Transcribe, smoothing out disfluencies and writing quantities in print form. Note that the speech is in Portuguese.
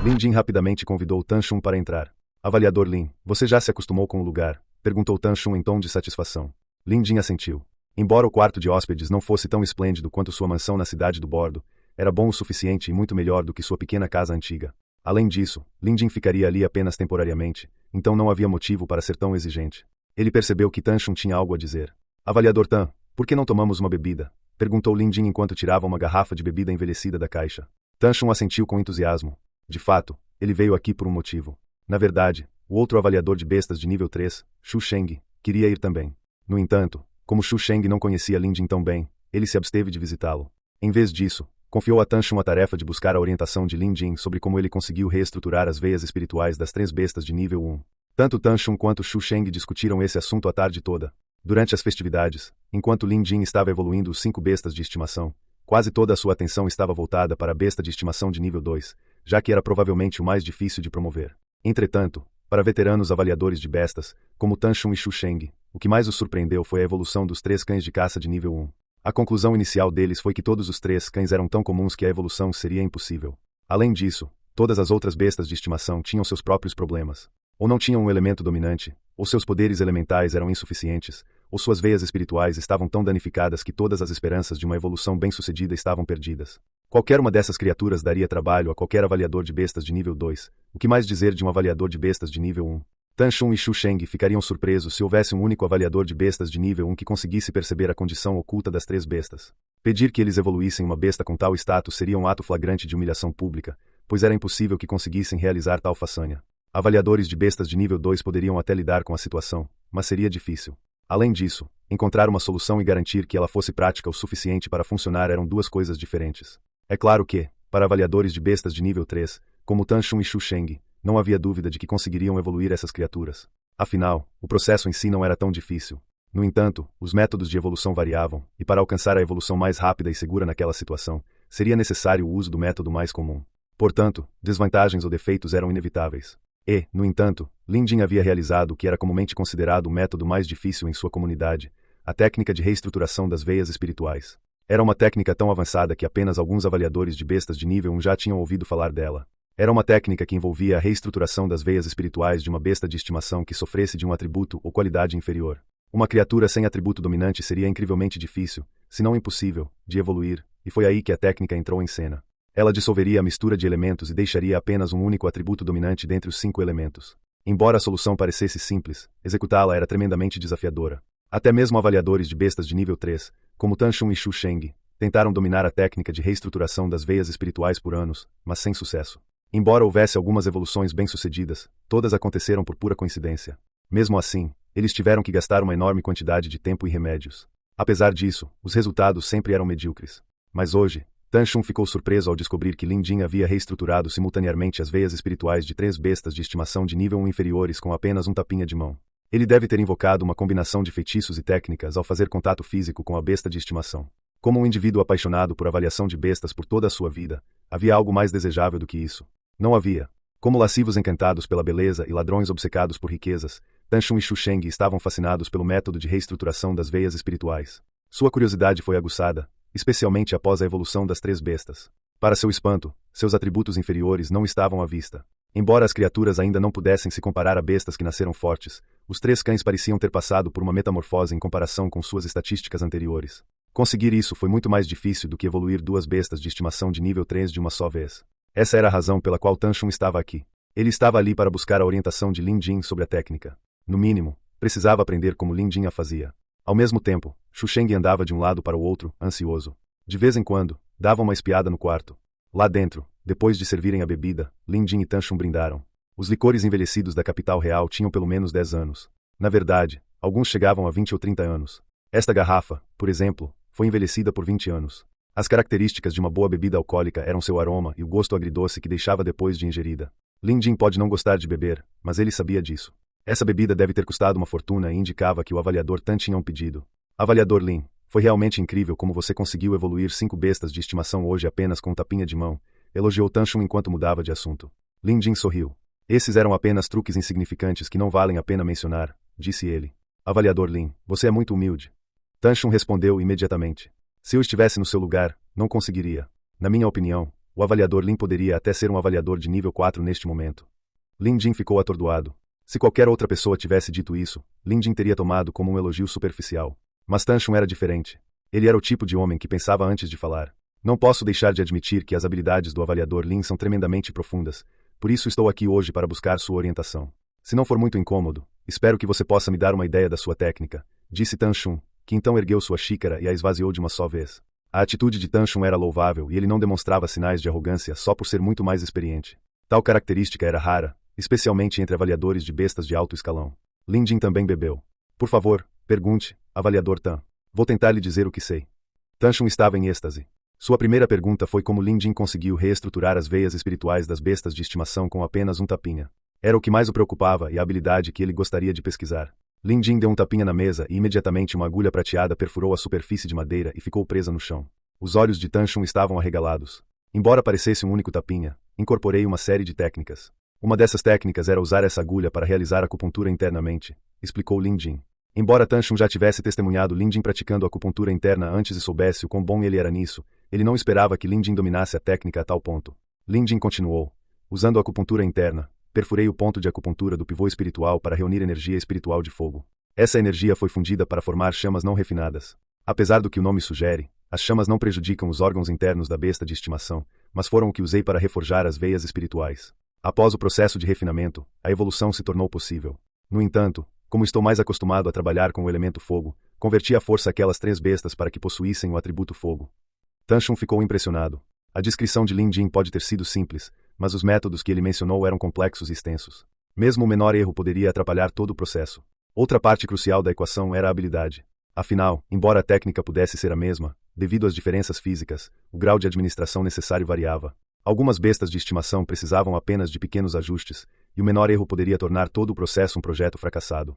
Lin Jin rapidamente convidou Tan Shun para entrar. Avaliador Lin, você já se acostumou com o lugar? Perguntou Tan Shun em tom de satisfação. Lin Jin assentiu. Embora o quarto de hóspedes não fosse tão esplêndido quanto sua mansão na cidade do Bordo, era bom o suficiente e muito melhor do que sua pequena casa antiga. Além disso, Lin Jin ficaria ali apenas temporariamente, então não havia motivo para ser tão exigente. Ele percebeu que Tan Shun tinha algo a dizer. Avaliador Tan, por que não tomamos uma bebida? Perguntou Lin Jin enquanto tirava uma garrafa de bebida envelhecida da caixa. Tan Shun assentiu com entusiasmo. De fato, ele veio aqui por um motivo. Na verdade, o outro avaliador de bestas de nível 3, Xu Sheng, queria ir também. No entanto, como Xu Sheng não conhecia Lin Jin tão bem, ele se absteve de visitá-lo. Em vez disso, confiou a Tan Shun a tarefa de buscar a orientação de Lin Jin sobre como ele conseguiu reestruturar as veias espirituais das 3 bestas de nível 1. Tanto Tan Shun quanto Xu Sheng discutiram esse assunto a tarde toda. Durante as festividades, enquanto Lin Jin estava evoluindo os 5 bestas de estimação, quase toda a sua atenção estava voltada para a besta de estimação de nível 2, já que era provavelmente o mais difícil de promover. Entretanto, para veteranos avaliadores de bestas, como Tan Shun e Xu Sheng, o que mais os surpreendeu foi a evolução dos 3 cães de caça de nível 1. A conclusão inicial deles foi que todos os 3 cães eram tão comuns que a evolução seria impossível. Além disso, todas as outras bestas de estimação tinham seus próprios problemas. Ou não tinham um elemento dominante, ou seus poderes elementais eram insuficientes, ou suas veias espirituais estavam tão danificadas que todas as esperanças de uma evolução bem-sucedida estavam perdidas. Qualquer uma dessas criaturas daria trabalho a qualquer avaliador de bestas de nível 2, o que mais dizer de um avaliador de bestas de nível 1? Tan Shun e Xu Sheng ficariam surpresos se houvesse um único avaliador de bestas de nível 1 que conseguisse perceber a condição oculta das 3 bestas. Pedir que eles evoluíssem uma besta com tal status seria um ato flagrante de humilhação pública, pois era impossível que conseguissem realizar tal façanha. Avaliadores de bestas de nível 2 poderiam até lidar com a situação, mas seria difícil. Além disso, encontrar uma solução e garantir que ela fosse prática o suficiente para funcionar eram 2 coisas diferentes. É claro que, para avaliadores de bestas de nível 3, como Tan Shun e Xu Sheng, não havia dúvida de que conseguiriam evoluir essas criaturas. Afinal, o processo em si não era tão difícil. No entanto, os métodos de evolução variavam, e para alcançar a evolução mais rápida e segura naquela situação, seria necessário o uso do método mais comum. Portanto, desvantagens ou defeitos eram inevitáveis. E, no entanto, Lin Jin havia realizado o que era comumente considerado o método mais difícil em sua comunidade, a técnica de reestruturação das veias espirituais. Era uma técnica tão avançada que apenas alguns avaliadores de bestas de nível 1 já tinham ouvido falar dela. Era uma técnica que envolvia a reestruturação das veias espirituais de uma besta de estimação que sofresse de um atributo ou qualidade inferior. Uma criatura sem atributo dominante seria incrivelmente difícil, se não impossível, de evoluir, e foi aí que a técnica entrou em cena. Ela dissolveria a mistura de elementos e deixaria apenas um único atributo dominante dentre os 5 elementos. Embora a solução parecesse simples, executá-la era tremendamente desafiadora. Até mesmo avaliadores de bestas de nível 3, como Tan Shun e Xu Sheng, tentaram dominar a técnica de reestruturação das veias espirituais por anos, mas sem sucesso. Embora houvesse algumas evoluções bem-sucedidas, todas aconteceram por pura coincidência. Mesmo assim, eles tiveram que gastar uma enorme quantidade de tempo e remédios. Apesar disso, os resultados sempre eram medíocres. Mas hoje, Tan Shun ficou surpreso ao descobrir que Lin Jin havia reestruturado simultaneamente as veias espirituais de 3 bestas de estimação de nível 1 inferiores com apenas um tapinha de mão. Ele deve ter invocado uma combinação de feitiços e técnicas ao fazer contato físico com a besta de estimação. Como um indivíduo apaixonado por avaliação de bestas por toda a sua vida, havia algo mais desejável do que isso? Não havia. Como lascivos encantados pela beleza e ladrões obcecados por riquezas, Tan Shun e Xu Sheng estavam fascinados pelo método de reestruturação das veias espirituais. Sua curiosidade foi aguçada, especialmente após a evolução das 3 bestas. Para seu espanto, seus atributos inferiores não estavam à vista. Embora as criaturas ainda não pudessem se comparar a bestas que nasceram fortes, os 3 cães pareciam ter passado por uma metamorfose em comparação com suas estatísticas anteriores. Conseguir isso foi muito mais difícil do que evoluir 2 bestas de estimação de nível 3 de uma só vez. Essa era a razão pela qual Tan Shun estava aqui. Ele estava ali para buscar a orientação de Lin Jin sobre a técnica. No mínimo, precisava aprender como Lin Jin a fazia. Ao mesmo tempo, Xu Sheng andava de um lado para o outro, ansioso. De vez em quando, dava uma espiada no quarto. Lá dentro, depois de servirem a bebida, Lin Jin e Tan Shun brindaram. Os licores envelhecidos da capital real tinham pelo menos 10 anos. Na verdade, alguns chegavam a 20 ou 30 anos. Esta garrafa, por exemplo, foi envelhecida por 20 anos. As características de uma boa bebida alcoólica eram seu aroma e o gosto agridoce que deixava depois de ingerida. Lin Jin pode não gostar de beber, mas ele sabia disso. Essa bebida deve ter custado uma fortuna e indicava que o avaliador Tan tinha um pedido. Avaliador Lin, foi realmente incrível como você conseguiu evoluir 5 bestas de estimação hoje apenas com um tapinha de mão, elogiou Tan Shun enquanto mudava de assunto. Lin Jin sorriu. Esses eram apenas truques insignificantes que não valem a pena mencionar, disse ele. Avaliador Lin, você é muito humilde. Tan Shun respondeu imediatamente. Se eu estivesse no seu lugar, não conseguiria. Na minha opinião, o avaliador Lin poderia até ser um avaliador de nível 4 neste momento. Lin Jin ficou atordoado. Se qualquer outra pessoa tivesse dito isso, Lin Jin teria tomado como um elogio superficial. Mas Tan Shun era diferente. Ele era o tipo de homem que pensava antes de falar. Não posso deixar de admitir que as habilidades do avaliador Lin são tremendamente profundas, por isso estou aqui hoje para buscar sua orientação. Se não for muito incômodo, espero que você possa me dar uma ideia da sua técnica, disse Tan Shun, que então ergueu sua xícara e a esvaziou de uma só vez. A atitude de Tan Shun era louvável e ele não demonstrava sinais de arrogância só por ser muito mais experiente. Tal característica era rara, especialmente entre avaliadores de bestas de alto escalão. Lin Jin também bebeu. Por favor, pergunte, avaliador Tan. Vou tentar lhe dizer o que sei. Tan Shun estava em êxtase. Sua primeira pergunta foi como Lin Jin conseguiu reestruturar as veias espirituais das bestas de estimação com apenas um tapinha. Era o que mais o preocupava e a habilidade que ele gostaria de pesquisar. Lin Jin deu um tapinha na mesa e imediatamente uma agulha prateada perfurou a superfície de madeira e ficou presa no chão. Os olhos de Tan Shun estavam arregalados. Embora parecesse um único tapinha, incorporei uma série de técnicas. Uma dessas técnicas era usar essa agulha para realizar acupuntura internamente, explicou Lin Jin. Embora Tan Shun já tivesse testemunhado Lin Jin praticando acupuntura interna antes e soubesse o quão bom ele era nisso, ele não esperava que Lin Jin dominasse a técnica a tal ponto. Lin Jin continuou. Usando a acupuntura interna, perfurei o ponto de acupuntura do pivô espiritual para reunir energia espiritual de fogo. Essa energia foi fundida para formar chamas não refinadas. Apesar do que o nome sugere, as chamas não prejudicam os órgãos internos da besta de estimação, mas foram o que usei para reforjar as veias espirituais. Após o processo de refinamento, a evolução se tornou possível. No entanto, como estou mais acostumado a trabalhar com o elemento fogo, converti à força aquelas 3 bestas para que possuíssem o atributo fogo. Tan Shun ficou impressionado. A descrição de Lin Jin pode ter sido simples, mas os métodos que ele mencionou eram complexos e extensos. Mesmo o menor erro poderia atrapalhar todo o processo. Outra parte crucial da equação era a habilidade. Afinal, embora a técnica pudesse ser a mesma, devido às diferenças físicas, o grau de administração necessário variava. Algumas bestas de estimação precisavam apenas de pequenos ajustes, e o menor erro poderia tornar todo o processo um projeto fracassado.